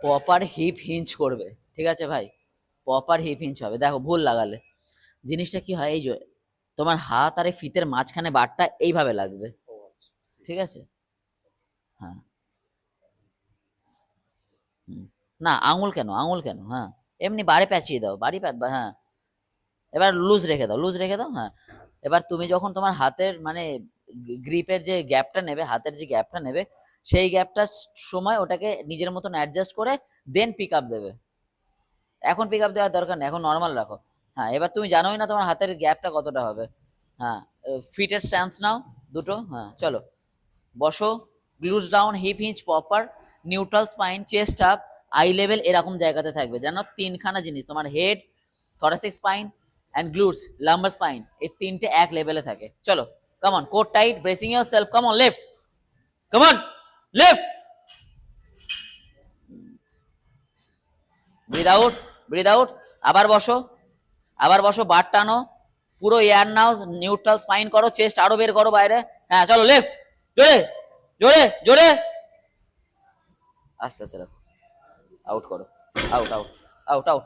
Proper heap hinge করবে, ঠিক আছে ভাই? প্রপার হিপ হিঞ্চ হবে। দেখো ভুল লাগালে জিনিসটা কি হয়, এই যে তোমার হাত আর এই ফিতের মাঝখানে বারটা এইভাবে লাগবে, ঠিক আছে? হ্যাঁ। হুম। না, আঙুল কেন, আঙুল কেন? হ্যাঁ, এমনি বাড়ি প্যাঁচিয়ে দাও, হ্যাঁ। এবার লুজ রেখে দাও, লুজ রেখে দাও, হ্যাঁ। এবার তুমি যখন তোমার হাতের মানে গ্রিপের যে গ্যাপটা নেবে, হাতের যে গ্যাপটা নেবে, সেই গ্যাপটার সময় ওটাকে নিজের মতন অ্যাডজাস্ট করে দেন পিক আপ দেবে। এখন পিক আপ দেওয়ার দরকার নেই, এখন নর্মাল রাখো। হ্যাঁ, এবার তুমি জানোই না তোমার হাতের গ্যাপটা কতটা হবে। হ্যাঁ, ফিটের স্ট্যান্স নাও দুটো, হ্যাঁ চলো বসো। Glutes down, hip hinge proper, neutral spine, chest up, eye level এরকম জায়গাতে থাকবে, যেন তিনখানা জিনিস তোমার head, thoracic spine and glutes, lumbar spine, এই তিনটে এক লেভেলে থাকে। চলো come on, core tight, bracing yourself, come on left, come on left, breathe out, breathe out. আবার বসো, আবার বসো, বার টানো, পুরো এয়ার নাও, নিউট্রাল স্পাইন করো, চেস্ট আরো বের করো বাইরে। হ্যাঁ চলো লেফট, জোরে জোরে জোরে, আস্তে আস্তে রাখো, আউট করো, আউট আউট আউট আউট।